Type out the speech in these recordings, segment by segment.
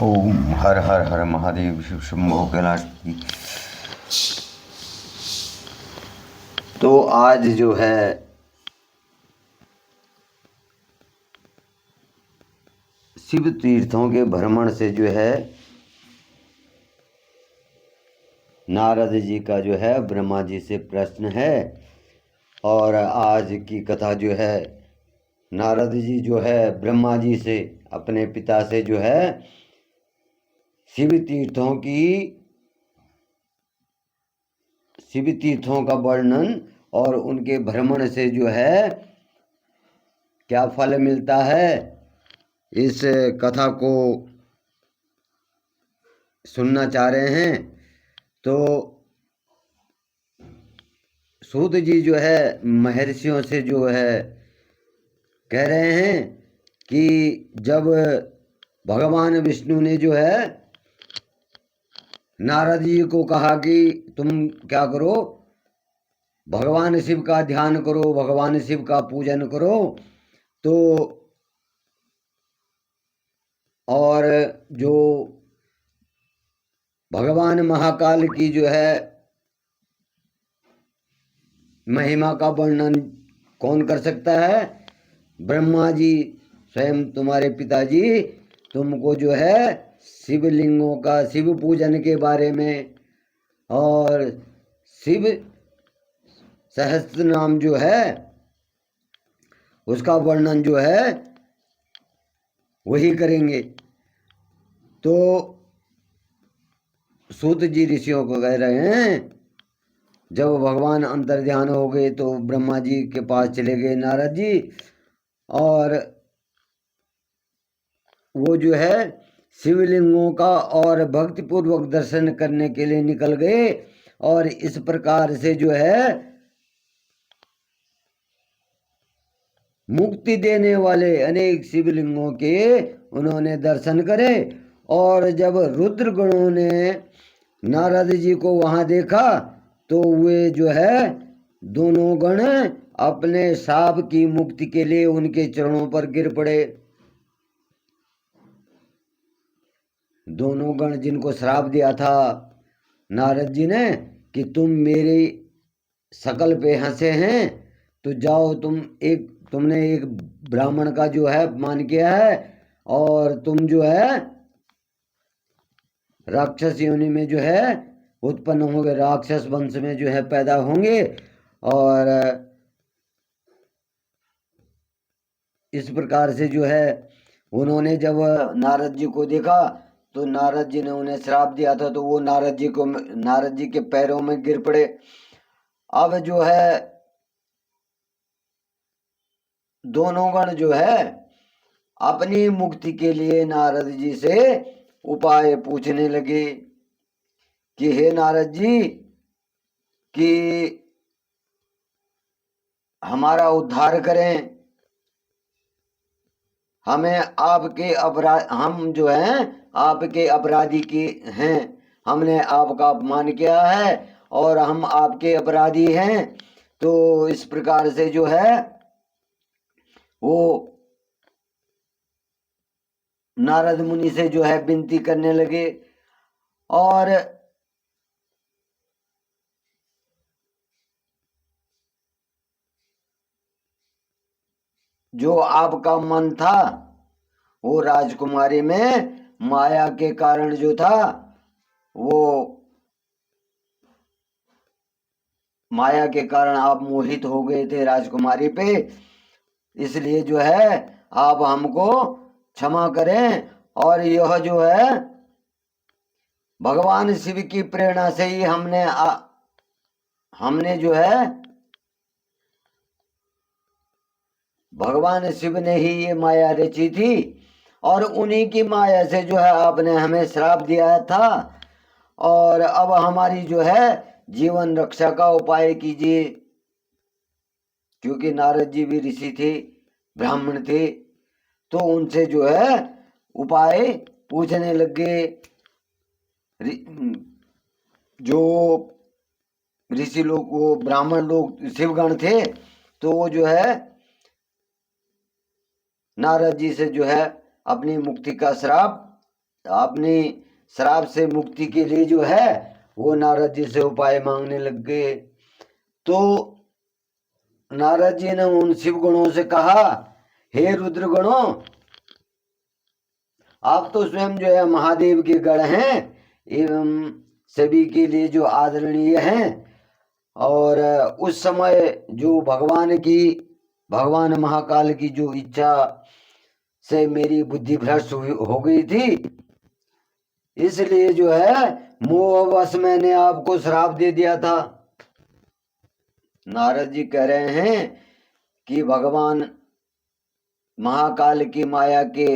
ओम हर हर हर महादेव शिव शंभो कैलाश की। तो आज जो है शिव तीर्थों के भ्रमण से जो है नारद जी का जो है ब्रह्मा जी से प्रश्न है। और आज की कथा जो है नारद जी जो है ब्रह्मा जी से अपने पिता से जो है शिव तीर्थों का वर्णन और उनके भ्रमण से जो है क्या फल मिलता है, इस कथा को सुनना चाह रहे हैं। तो सूत जी जो है महर्षियों से जो है कह रहे हैं कि जब भगवान विष्णु ने जो है नारद जी को कहा कि तुम क्या करो, भगवान शिव का ध्यान करो, भगवान शिव का पूजन करो, तो और जो भगवान महाकाल की जो है महिमा का वर्णन कौन कर सकता है? ब्रह्मा जी स्वयं तुम्हारे पिताजी तुमको जो है शिवलिंगों का, शिव पूजन के बारे में और शिव सहस्त्र नाम जो है उसका वर्णन जो है वही करेंगे। तो सूत जी ऋषियों को कह रहे हैं, जब भगवान अंतर्ध्यान हो गए तो ब्रह्मा जी के पास चले गए नारद जी, और वो जो है शिवलिंगों का और भक्ति पूर्वक दर्शन करने के लिए निकल गए। और इस प्रकार से जो है मुक्ति देने वाले अनेक शिवलिंगों के उन्होंने दर्शन करे। और जब रुद्र गणों ने नारद जी को वहां देखा तो वे जो है दोनों गण अपने शाप की मुक्ति के लिए उनके चरणों पर गिर पड़े। दोनों गण जिनको श्राप दिया था नारद जी ने कि तुम मेरी शकल पे हंसे हैं, तो जाओ तुमने एक ब्राह्मण का जो है अपमान किया है और तुम जो है राक्षस योनि में जो है उत्पन्न होंगे, राक्षस वंश में जो है पैदा होंगे। और इस प्रकार से जो है उन्होंने जब नारद जी को देखा तो नारद जी ने उन्हें श्राप दिया था, तो वो नारद जी के पैरों में गिर पड़े। अब जो है दोनों गण जो है अपनी मुक्ति के लिए नारद जी से उपाय पूछने लगे कि हे नारद जी, कि हमारा उद्धार करें, हमें आपके अपराध, हम जो हैं आपके अपराधी की हैं, हमने आपका अपमान किया है और हम आपके अपराधी हैं। तो इस प्रकार से जो है वो नारद मुनि से जो है विनती करने लगे। और जो आपका मन था वो राजकुमारी में माया के कारण जो था, वो माया के कारण आप मोहित हो गए थे राजकुमारी पे, इसलिए जो है आप हमको क्षमा करें। और यह जो है भगवान शिव की प्रेरणा से ही हमने जो है भगवान शिव ने ही ये माया रची थी और उन्हीं की माया से जो है आपने हमें श्राप दिया था। और अब हमारी जो है जीवन रक्षा का उपाय कीजिए, क्योंकि नारद जी भी ऋषि थे, ब्राह्मण थे, तो उनसे जो है उपाय पूछने लगे। जो ऋषि लोग, वो ब्राह्मण लोग शिवगण थे, तो वो जो है नारद जी से जो है अपनी मुक्ति का श्राप, अपनी श्राप से मुक्ति के लिए जो है वो नारद जी से उपाय मांगने लग गए। तो नारद जी ने उन शिव गणों से कहा, हे रुद्र गणों, आप तो स्वयं जो है महादेव के गण हैं एवं सभी के लिए जो आदरणीय हैं। और उस समय जो भगवान महाकाल की जो इच्छा से मेरी बुद्धि भ्रष्ट हो गई थी, इसलिए जो है मोहवश मैंने आपको श्राप दे दिया था। नारद जी कह रहे हैं कि भगवान महाकाल की माया के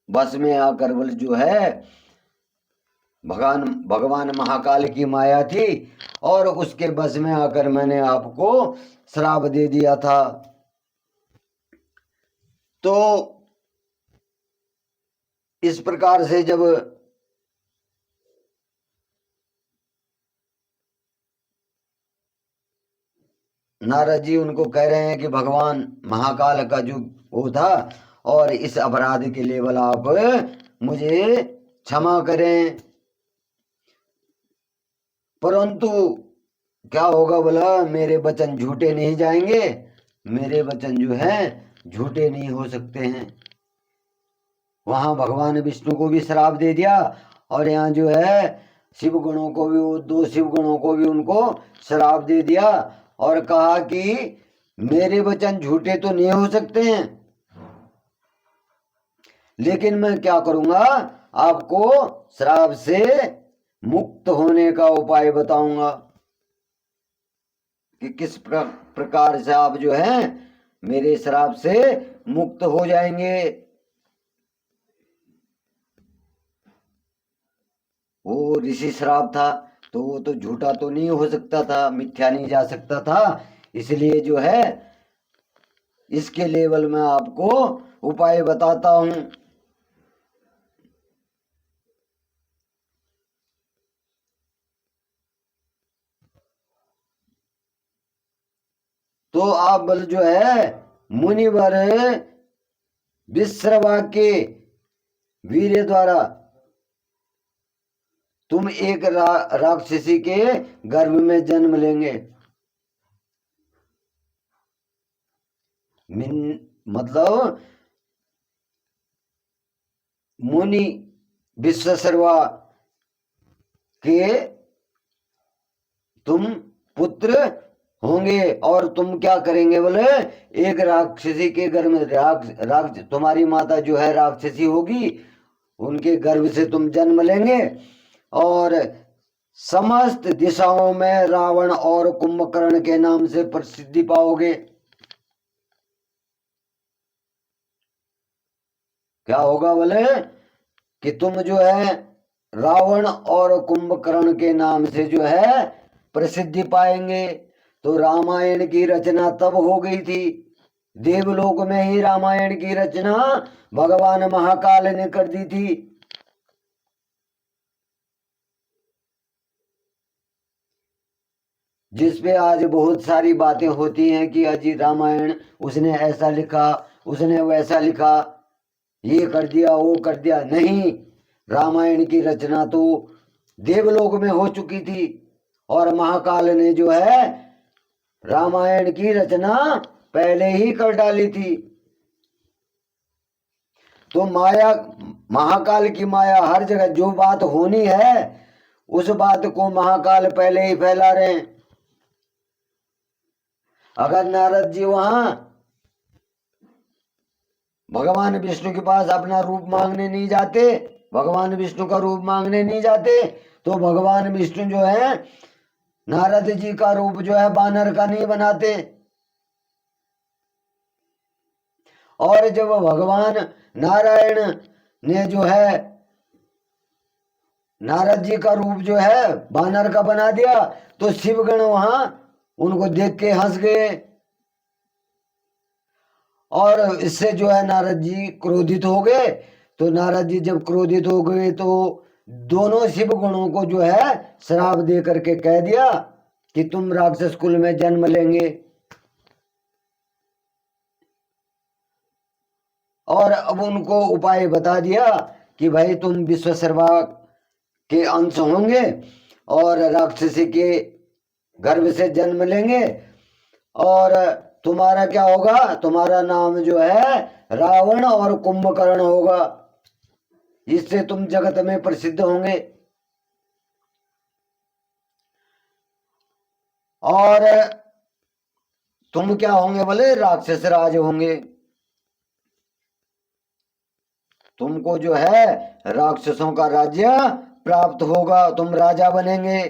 बस में आकर बल जो है भगवान महाकाल की माया थी और उसके बस में आकर मैंने आपको श्राप दे दिया था। तो इस प्रकार से जब नारद जी उनको कह रहे हैं कि भगवान महाकाल का जो वो था और इस अपराध के लिए बोला आप मुझे क्षमा करें, परंतु क्या होगा बोला, मेरे वचन झूठे नहीं जाएंगे, मेरे वचन जो है झूठे नहीं हो सकते हैं। वहां भगवान विष्णु को भी श्राप दे दिया और यहाँ जो है शिव गणों को भी, वो 2 शिव गणों को भी उनको श्राप दे दिया और कहा कि मेरे वचन झूठे तो नहीं हो सकते हैं, लेकिन मैं क्या करूंगा, आपको श्राप से मुक्त होने का उपाय बताऊंगा कि किस प्रकार से आप जो है मेरे श्राप से मुक्त हो जाएंगे। वो ऋषि श्राप था तो वो तो झूठा तो नहीं हो सकता था, मिथ्या नहीं जा सकता था, इसलिए जो है इसके लेवल में आपको उपाय बताता हूं। तो आप बल जो है मुनिवर विश्रवा के वीर्य द्वारा तुम एक राक्षसी के गर्भ में जन्म लेंगे। मतलब मुनि विश्वशर्वा के तुम पुत्र होंगे और तुम क्या करेंगे बोले, एक राक्षसी के गर्भ में तुम्हारी माता जो है राक्षसी होगी, उनके गर्भ से तुम जन्म लेंगे और समस्त दिशाओं में रावण और कुंभकर्ण के नाम से प्रसिद्धि पाओगे। क्या होगा बोले कि तुम जो है रावण और कुंभकर्ण के नाम से जो है प्रसिद्धि पाएंगे। तो रामायण की रचना तब हो गई थी, देवलोक में ही रामायण की रचना भगवान महाकाल ने कर दी थी। जिसपे आज बहुत सारी बातें होती हैं कि अजी रामायण उसने ऐसा लिखा, उसने वैसा लिखा, ये कर दिया वो कर दिया। नहीं, रामायण की रचना तो देवलोक में हो चुकी थी और महाकाल ने जो है रामायण की रचना पहले ही कर डाली थी। तो माया, महाकाल की माया हर जगह जो बात होनी है उस बात को महाकाल पहले ही फैला रहे हैं। अगर नारद जी वहां भगवान विष्णु के पास अपना रूप मांगने नहीं जाते, भगवान विष्णु का रूप मांगने नहीं जाते, तो भगवान विष्णु जो है नारद जी का रूप जो है बानर का नहीं बनाते। और जब भगवान नारायण ने जो है नारद जी का रूप जो है बानर का बना दिया तो शिवगण वहां उनको देख के हंस गए और इससे जो है नारद जी क्रोधित हो गए। तो नारद जी जब क्रोधित हो गए तो दोनों शिव गणों को जो है श्राप दे करके कह दिया कि तुम राक्षस कुल में जन्म लेंगे। और अब उनको उपाय बता दिया कि भाई तुम विश्वशर्मा के अंश होंगे और राक्षसी के गर्भ से जन्म लेंगे और तुम्हारा क्या होगा, तुम्हारा नाम जो है रावण और कुंभकर्ण होगा, इससे तुम जगत में प्रसिद्ध होंगे। और तुम क्या होंगे बोले, राक्षस राज होंगे, तुमको जो है राक्षसों का राज्य प्राप्त होगा, तुम राजा बनेंगे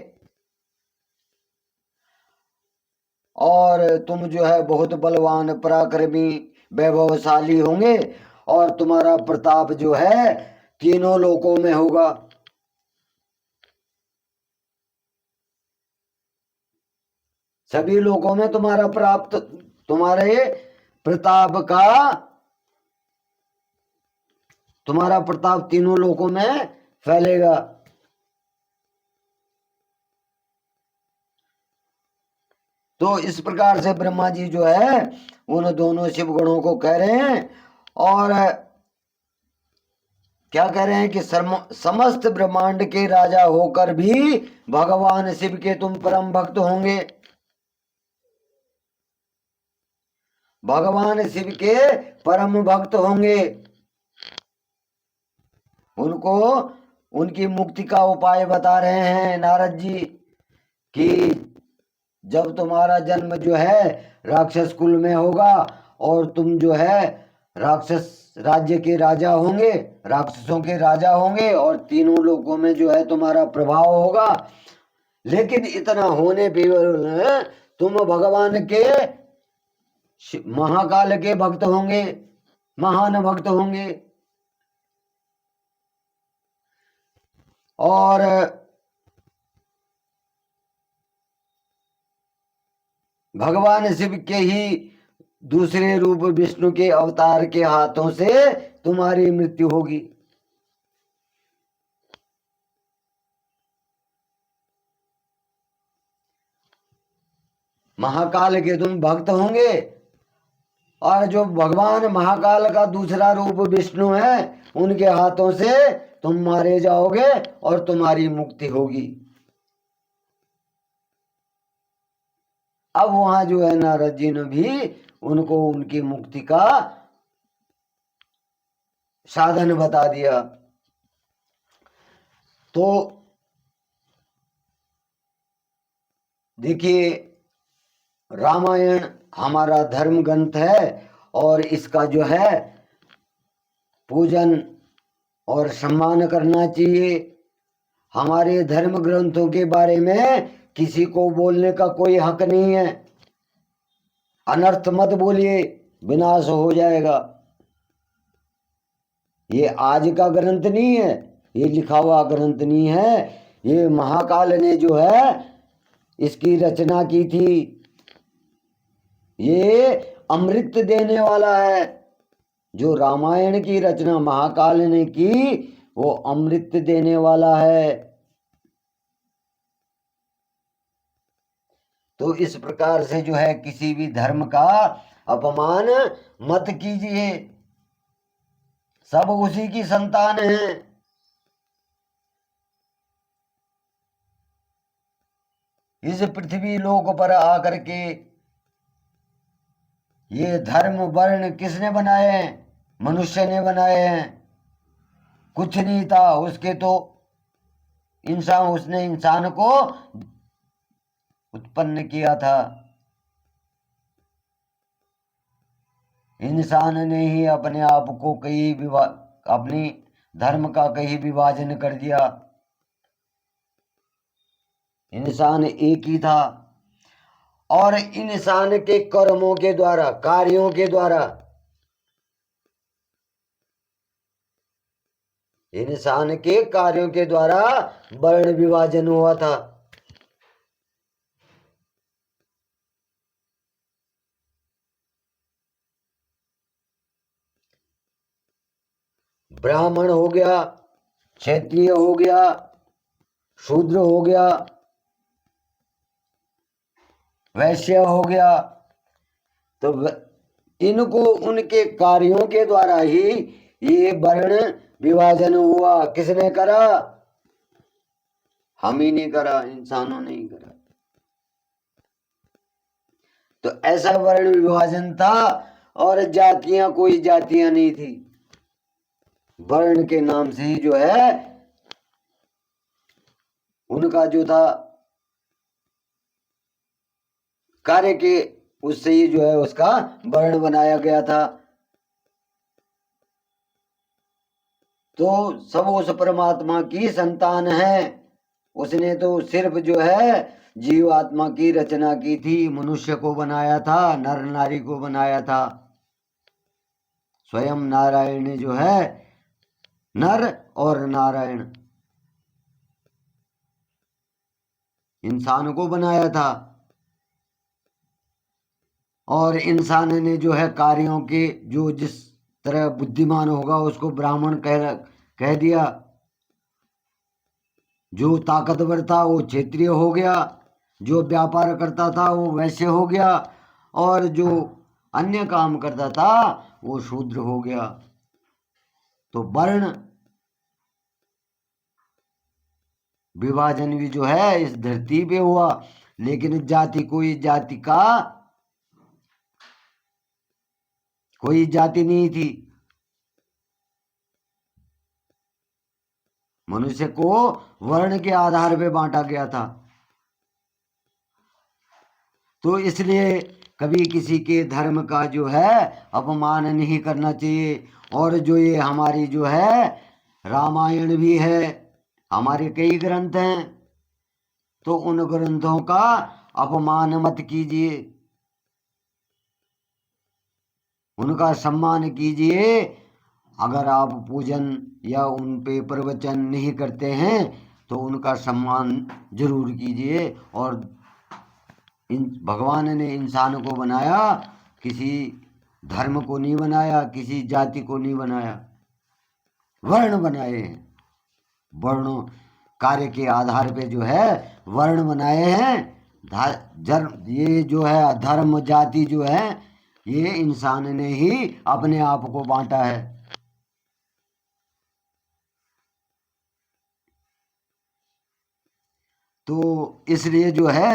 और तुम जो है बहुत बलवान पराक्रमी वैभवशाली होंगे और तुम्हारा प्रताप जो है तीनों लोकों में होगा। सभी लोगों में तुम्हारा प्राप्त, तुम्हारे प्रताप का, तुम्हारा प्रताप तीनों लोकों में फैलेगा। तो इस प्रकार से ब्रह्मा जी जो है उन दोनों शिव गणों को कह रहे हैं और क्या कह रहे हैं कि समस्त ब्रह्मांड के राजा होकर भी भगवान शिव के तुम परम भक्त होंगे, भगवान शिव के परम भक्त होंगे। उनको उनकी मुक्ति का उपाय बता रहे हैं नारद जी कि जब तुम्हारा जन्म जो है राक्षस कुल में होगा और तुम जो है राक्षस राज्य के राजा होंगे, राक्षसों के राजा होंगे और तीनों लोगों में जो है तुम्हारा प्रभाव होगा, लेकिन इतना होने पर तुम भगवान के महाकाल के भक्त होंगे, महान भक्त होंगे। और भगवान शिव के ही दूसरे रूप विष्णु के अवतार के हाथों से तुम्हारी मृत्यु होगी। महाकाल के तुम भक्त होंगे और जो भगवान महाकाल का दूसरा रूप विष्णु है उनके हाथों से तुम मारे जाओगे और तुम्हारी मुक्ति होगी। अब वहां जो है नारद जी ने भी उनको उनकी मुक्ति का साधन बता दिया। तो देखिए, रामायण हमारा धर्म ग्रंथ है और इसका जो है पूजन और सम्मान करना चाहिए। हमारे धर्म ग्रंथों के बारे में किसी को बोलने का कोई हक नहीं है। अनर्थ मत बोलिए, विनाश हो जाएगा। ये आज का ग्रंथ नहीं है, ये लिखा हुआ ग्रंथ नहीं है, ये महाकाल ने जो है इसकी रचना की थी। ये अमृत देने वाला है। जो रामायण की रचना महाकाल ने की वो अमृत देने वाला है। तो इस प्रकार से जो है किसी भी धर्म का अपमान मत कीजिए, सब उसी की संतान है। इस पृथ्वी लोक पर आकर के ये धर्म वर्ण किसने बनाए हैं? मनुष्य ने बनाए हैं। कुछ नहीं था उसके तो इंसान, उसने इंसान को उत्पन्न किया था। इंसान ने ही अपने आप को अपनी धर्म का कहीं विभाजन कर दिया। इंसान एक ही था और इंसान के कर्मों के द्वारा, कार्यों के द्वारा, इंसान के कार्यों के द्वारा वर्ण विभाजन हुआ था। ब्राह्मण हो गया, क्षत्रिय हो गया, शूद्र हो गया, वैश्य हो गया। तो इनको उनके कार्यों के द्वारा ही ये वर्ण विभाजन हुआ। किसने करा? हम ही नहीं करा, इंसानों ने ही करा। तो ऐसा वर्ण विभाजन था। और जातियां कोई जातियां नहीं थी, वर्ण के नाम से ही जो है उनका जो था कार्य के, उससे ही जो है उसका वर्ण बनाया गया था। तो सब उस परमात्मा की संतान है। उसने तो सिर्फ जो है जीव आत्मा की रचना की थी, मनुष्य को बनाया था, नर नारी को बनाया था। स्वयं नारायण ने जो है नर और नारायण इंसान को बनाया था। और इंसान ने जो है कार्यों के, जो जिस तरह बुद्धिमान होगा उसको ब्राह्मण कह दिया, जो ताकतवर था वो क्षेत्रीय हो गया, जो व्यापार करता था वो वैश्य हो गया, और जो अन्य काम करता था वो शूद्र हो गया। तो वर्ण विभाजन भी जो है इस धरती पे हुआ, लेकिन जाति कोई जाति नहीं थी। मनुष्य को वर्ण के आधार पे बांटा गया था। तो इसलिए कभी किसी के धर्म का जो है अपमान नहीं करना चाहिए। और जो ये हमारी जो है रामायण भी है, हमारे कई ग्रंथ हैं, तो उन ग्रंथों का अपमान मत कीजिए, उनका सम्मान कीजिए। अगर आप पूजन या उन पे प्रवचन नहीं करते हैं तो उनका सम्मान जरूर कीजिए। और भगवान ने इंसान को बनाया, किसी धर्म को नहीं बनाया, किसी जाति को नहीं बनाया, वर्ण बनाए हैं। वर्णों कार्य के आधार पे जो है वर्ण बनाए हैं। ये जो है धर्म जाति जो है ये इंसान ने ही अपने आप को बांटा है। तो इसलिए जो है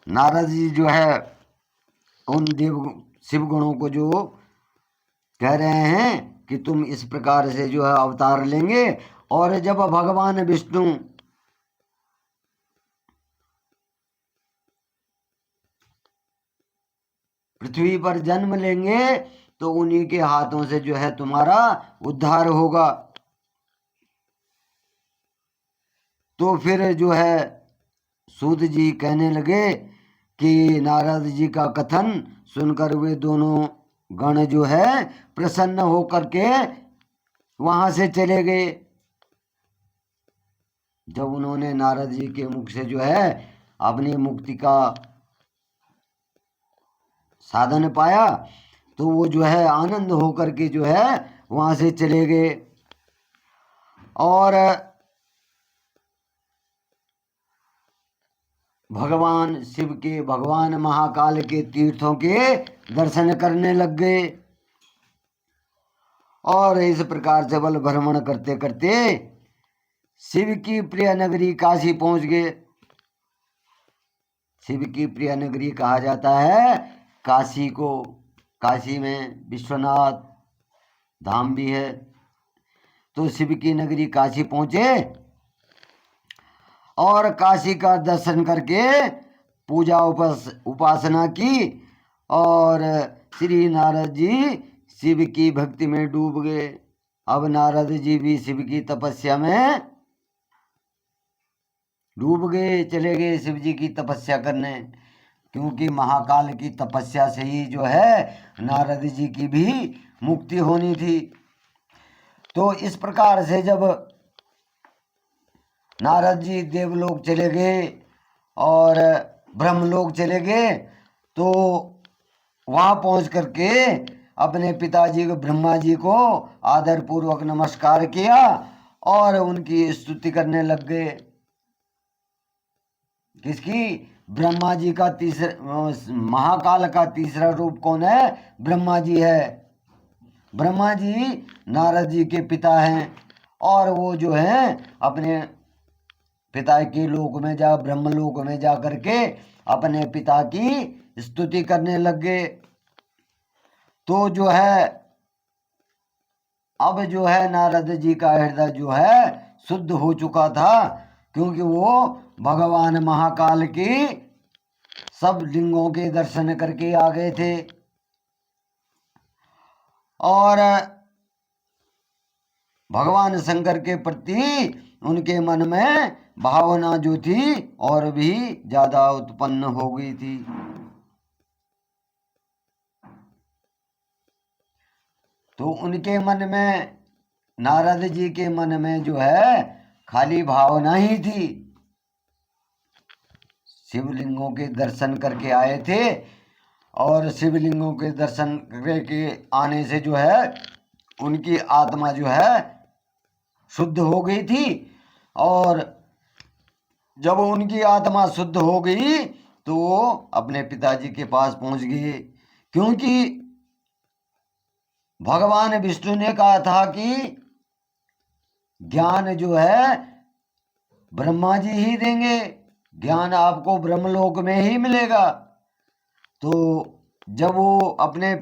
नारद जी जो है उन देव शिव गुणों को जो कह रहे हैं कि तुम इस प्रकार से जो है अवतार लेंगे। और जब भगवान विष्णु पृथ्वी पर जन्म लेंगे तो उन्हीं के हाथों से जो है तुम्हारा उद्धार होगा। तो फिर जो है सूत जी कहने लगे कि नारद जी का कथन सुनकर वे दोनों गण जो है प्रसन्न होकर के वहां से चले गए। जब उन्होंने नारद जी के मुख से जो है अपनी मुक्ति का साधन पाया तो वो जो है आनंद होकर के जो है वहां से चले गए। और भगवान शिव के, भगवान महाकाल के तीर्थों के दर्शन करने लग गए। और इस प्रकार से बल भ्रमण करते करते शिव की प्रिय नगरी काशी पहुंच गए। शिव की प्रिय नगरी कहा जाता है काशी को। काशी में विश्वनाथ धाम भी है। तो शिव की नगरी काशी पहुंचे और काशी का दर्शन करके पूजा उपासना की। और श्री नारद जी शिव की भक्ति में डूब गए। अब नारद जी भी शिव की तपस्या में डूब गए, चले गए शिव जी की तपस्या करने। क्योंकि महाकाल की तपस्या से ही जो है नारद जी की भी मुक्ति होनी थी। तो इस प्रकार से जब नारद जी देवलोक चले गए और ब्रह्मलोक चले गए तो वहां पहुंच करके अपने पिताजी को, ब्रह्मा जी को आदर पूर्वक नमस्कार किया और उनकी स्तुति करने लग गए। किसकी? ब्रह्मा जी का तीसरा, महाकाल का तीसरा रूप कौन है? ब्रह्मा जी है। ब्रह्मा जी नारद जी के पिता हैं और वो जो है अपने पिता के लोक में जा ब्रह्म लोक में जा करके अपने पिता की स्तुति करने लग गए। तो जो है अब जो है नारद जी का हृदय जो है शुद्ध हो चुका था, क्योंकि वो भगवान महाकाल की सब लिंगों के दर्शन करके आ गए थे। और भगवान शंकर के प्रति उनके मन में भावना जो थी और भी ज्यादा उत्पन्न हो गई थी। तो उनके मन में, नारद जी के मन में जो है खाली भावना ही थी। शिवलिंगों के दर्शन करके आए थे और शिवलिंगों के दर्शन करके आने से जो है उनकी आत्मा जो है शुद्ध हो गई थी। और जब उनकी आत्मा शुद्ध हो गई तो वो अपने पिताजी के पास पहुंच गए, क्योंकि भगवान विष्णु ने कहा था कि ज्ञान जो है ब्रह्मा जी ही देंगे, ज्ञान आपको ब्रह्मलोक में ही मिलेगा। तो जब वो अपने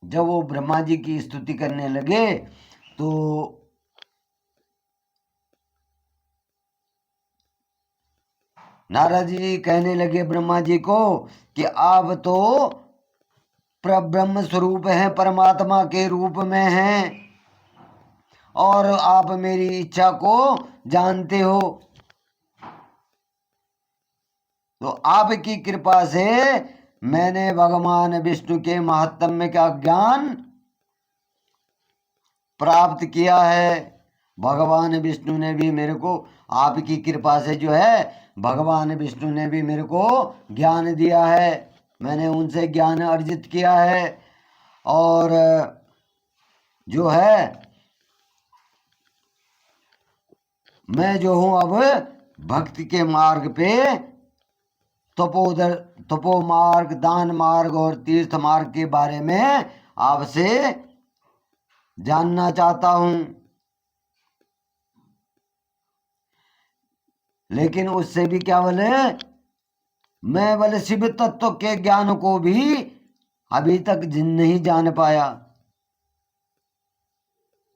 जब वो ब्रह्मा जी की स्तुति करने लगे तो नारद जी कहने लगे ब्रह्मा जी को कि आप तो परब्रह्म स्वरूप हैं, परमात्मा के रूप में हैं और आप मेरी इच्छा को जानते हो। तो आपकी कृपा से मैंने भगवान विष्णु के महात्म्य का ज्ञान प्राप्त किया है। भगवान विष्णु ने भी मेरे को, आपकी कृपा से जो है भगवान विष्णु ने भी मेरे को ज्ञान दिया है, मैंने उनसे ज्ञान अर्जित किया है। और जो है मैं जो हूं अब भक्ति के मार्ग पे, तपो मार्ग, दान मार्ग और तीर्थ मार्ग के बारे में आपसे जानना चाहता हूं। लेकिन उससे भी क्या बोले, मैं बोले शिव तत्व के ज्ञान को भी अभी तक नहीं जान पाया।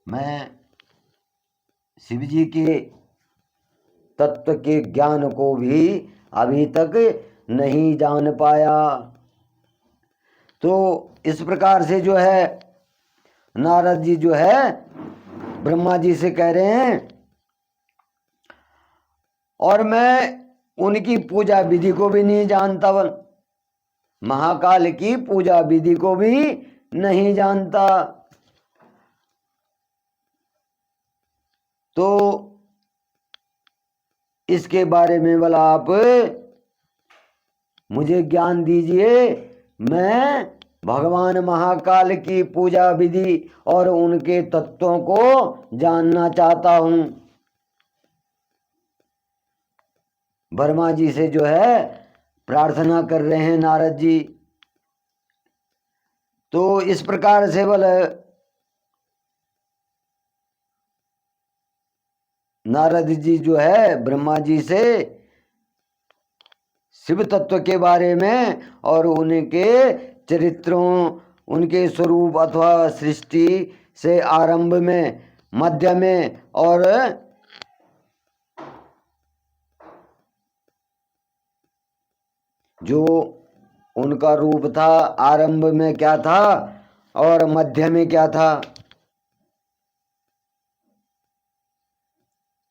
मैं शिव जी के तत्व के ज्ञान को भी अभी तक नहीं जान पाया। तो इस प्रकार से जो है नारद जी जो है ब्रह्मा जी से कह रहे हैं, और मैं उनकी पूजा विधि को भी नहीं जानता, महाकाल की पूजा विधि को भी नहीं जानता। तो इसके बारे में बोला आप मुझे ज्ञान दीजिए, मैं भगवान महाकाल की पूजा विधि और उनके तत्वों को जानना चाहता हूं। ब्रह्मा जी से जो है प्रार्थना कर रहे हैं नारद जी। तो इस प्रकार से बोले नारद जी जो है ब्रह्मा जी से शिव तत्व के बारे में और उनके चरित्रों, उनके स्वरूप अथवा सृष्टि से आरंभ में, मध्य में और जो उनका रूप था, आरंभ में क्या था और मध्य में क्या था।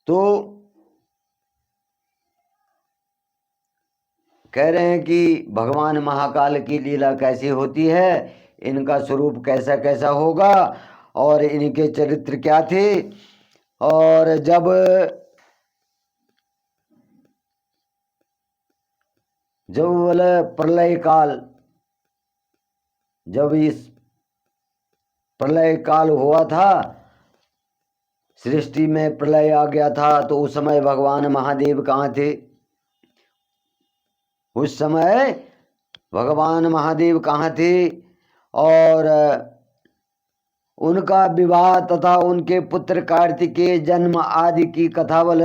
तो कह रहे हैं कि भगवान महाकाल की लीला कैसी होती है, इनका स्वरूप कैसा कैसा होगा और इनके चरित्र क्या थे। और जब बोले प्रलय काल, जब इस प्रलय काल हुआ था सृष्टि में प्रलय आ गया था तो उस समय भगवान महादेव कहाँ थे? उस समय भगवान महादेव कहाँ थे? और उनका विवाह तथा उनके पुत्र कार्तिकेय जन्म आदि की कथावल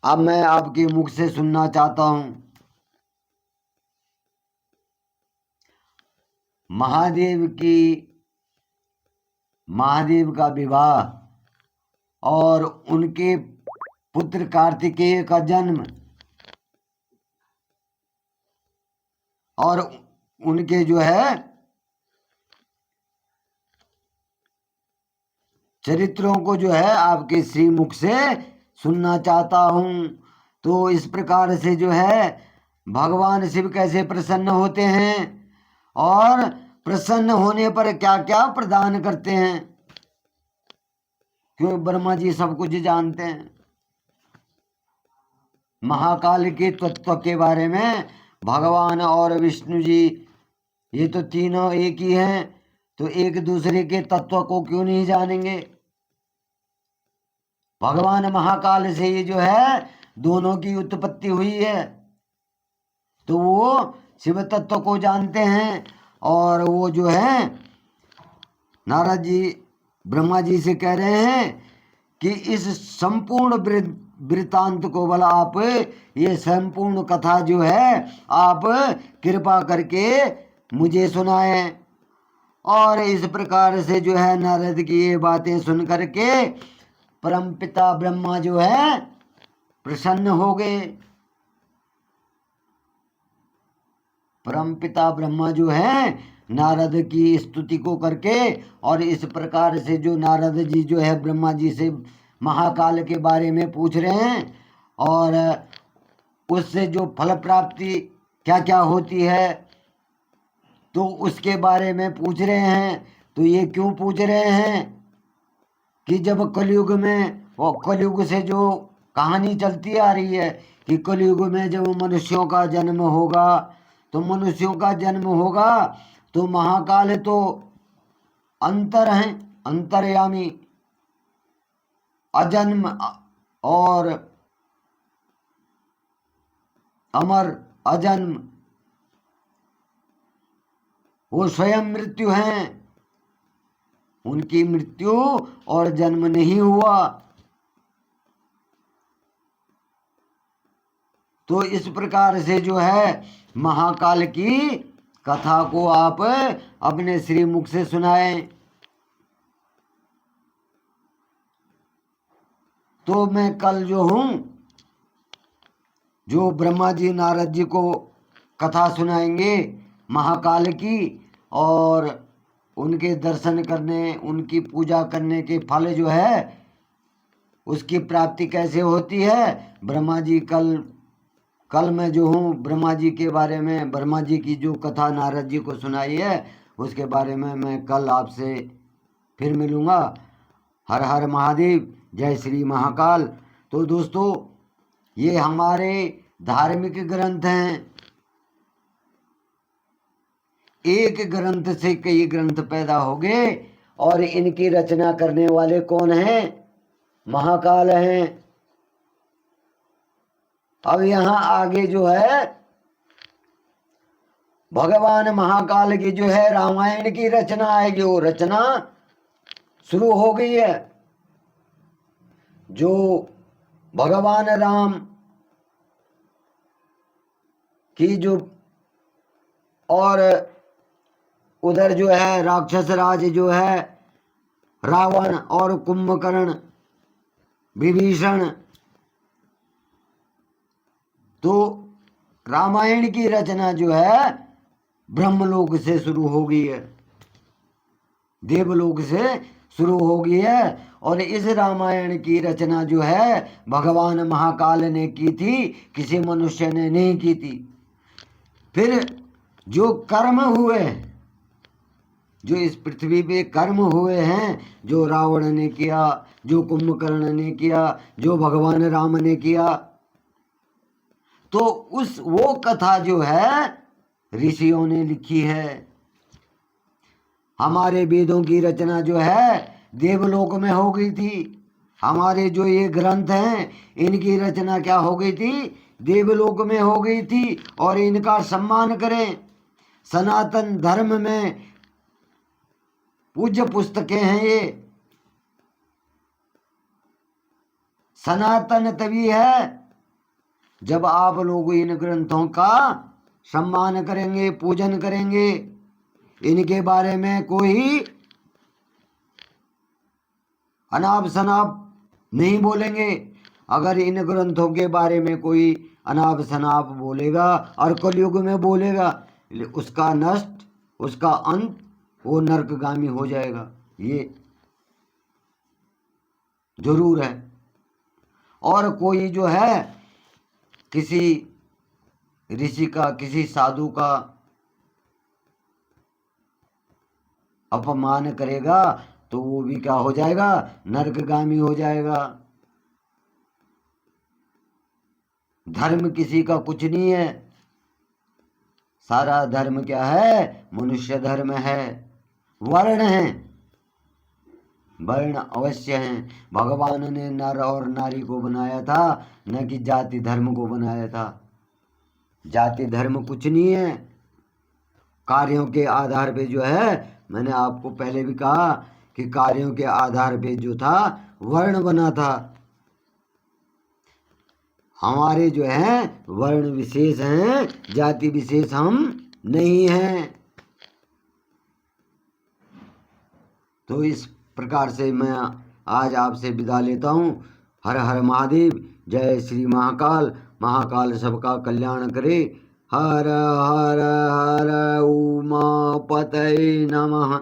अब मैं आपके मुख से सुनना चाहता हूं। महादेव का विवाह और उनके पुत्र कार्तिकेय का जन्म और उनके जो है चरित्रों को जो है आपके श्रीमुख से सुनना चाहता हूं। तो इस प्रकार से जो है भगवान शिव कैसे प्रसन्न होते हैं और प्रसन्न होने पर क्या क्या प्रदान करते हैं, क्यों ब्रह्मा जी सब कुछ जानते हैं। महाकाल के तत्व के बारे में भगवान और विष्णु जी ये तो तीनों एक ही हैं, तो एक दूसरे के तत्व को क्यों नहीं जानेंगे। भगवान महाकाल से ये जो है दोनों की उत्पत्ति हुई है, तो वो शिव तत्व को जानते हैं। और वो जो है नारद जी ब्रह्मा जी से कह रहे हैं कि इस संपूर्ण वृत्तांत को भला आप ये संपूर्ण कथा जो है आप कृपा करके मुझे सुनाएं। और इस प्रकार से जो है नारद की ये बातें सुन करके परमपिता ब्रह्मा जो है प्रसन्न हो गए। परमपिता ब्रह्मा जो है नारद की स्तुति को करके और इस प्रकार से जो नारद जी जो है ब्रह्मा जी से महाकाल के बारे में पूछ रहे हैं और उससे जो फल प्राप्ति क्या क्या होती है तो उसके बारे में पूछ रहे हैं। तो ये क्यों पूछ रहे हैं कि जब कलयुग में और कलयुग से जो कहानी चलती आ रही है कि कलयुग में जब मनुष्यों का जन्म होगा तो मनुष्यों का जन्म होगा तो महाकाल तो अंतर हैं, अंतर्यामी, अजन्म और अमर, अजन्म, वो स्वयं मृत्यु हैं, उनकी मृत्यु और जन्म नहीं हुआ। तो इस प्रकार से जो है महाकाल की कथा को आप अपने श्रीमुख से सुनाएं। तो मैं कल जो हूं जो ब्रह्मा जी नारद जी को कथा सुनाएंगे महाकाल की और उनके दर्शन करने उनकी पूजा करने के फल जो है उसकी प्राप्ति कैसे होती है। ब्रह्मा जी कल मैं जो हूँ ब्रह्मा जी के बारे में ब्रह्मा जी की जो कथा नारद जी को सुनाई है उसके बारे में मैं कल आपसे फिर मिलूँगा। हर हर महादेव, जय श्री महाकाल। तो दोस्तों ये हमारे धार्मिक ग्रंथ हैं, एक ग्रंथ से कई ग्रंथ पैदा हो गए और इनकी रचना करने वाले कौन हैं? महाकाल हैं। अब यहाँ आगे जो है भगवान महाकाल की जो है रामायण की रचना आएगी, वो रचना शुरू हो गई है। जो भगवान राम की जो और उधर जो है राक्षस राज जो है रावण और कुंभकर्ण विभीषण, तो रामायण की रचना जो है ब्रह्मलोक से शुरू हो गई है, देवलोक से शुरू हो गई है। और इस रामायण की रचना जो है भगवान महाकाल ने की थी, किसी मनुष्य ने नहीं की थी। फिर जो कर्म हुए, जो इस पृथ्वी पे कर्म हुए हैं, जो रावण ने किया, जो कुंभकर्ण ने किया, जो भगवान राम ने किया, तो वो कथा जो है ऋषियों ने लिखी है। हमारे वेदों की रचना जो है देवलोक में हो गई थी। हमारे जो ये ग्रंथ हैं इनकी रचना क्या हो गई थी, देवलोक में हो गई थी। और इनका सम्मान करें। सनातन धर्म में पूज्य पुस्तकें हैं ये। सनातन तभी है जब आप लोग इन ग्रंथों का सम्मान करेंगे, पूजन करेंगे, इनके बारे में कोई अनाप शनाप नहीं बोलेंगे। अगर इन ग्रंथों के बारे में कोई अनाप शनाप बोलेगा और कलयुग में बोलेगा, उसका नष्ट, उसका अंत, वो नरकगामी हो जाएगा, ये जरूर है। और कोई जो है किसी ऋषि का, किसी साधु का अपमान करेगा तो वो भी क्या हो जाएगा, नरकगामी हो जाएगा। धर्म किसी का कुछ नहीं है। सारा धर्म क्या है, मनुष्य धर्म है। वर्ण है, वर्ण अवश्य हैं। भगवान ने नर और नारी को बनाया था, न कि जाति धर्म को बनाया था। जाति धर्म कुछ नहीं है। कार्यों के आधार पे जो है, मैंने आपको पहले भी कहा कि कार्यों के आधार पे जो था वर्ण बना था। हमारे जो है वर्ण विशेष हैं, जाति विशेष हम नहीं हैं। तो इस प्रकार से मैं आज आपसे विदा लेता हूँ। हर हर महादेव। जय श्री महाकाल। महाकाल सबका कल्याण करे। हर हर हर उमापतये नमः।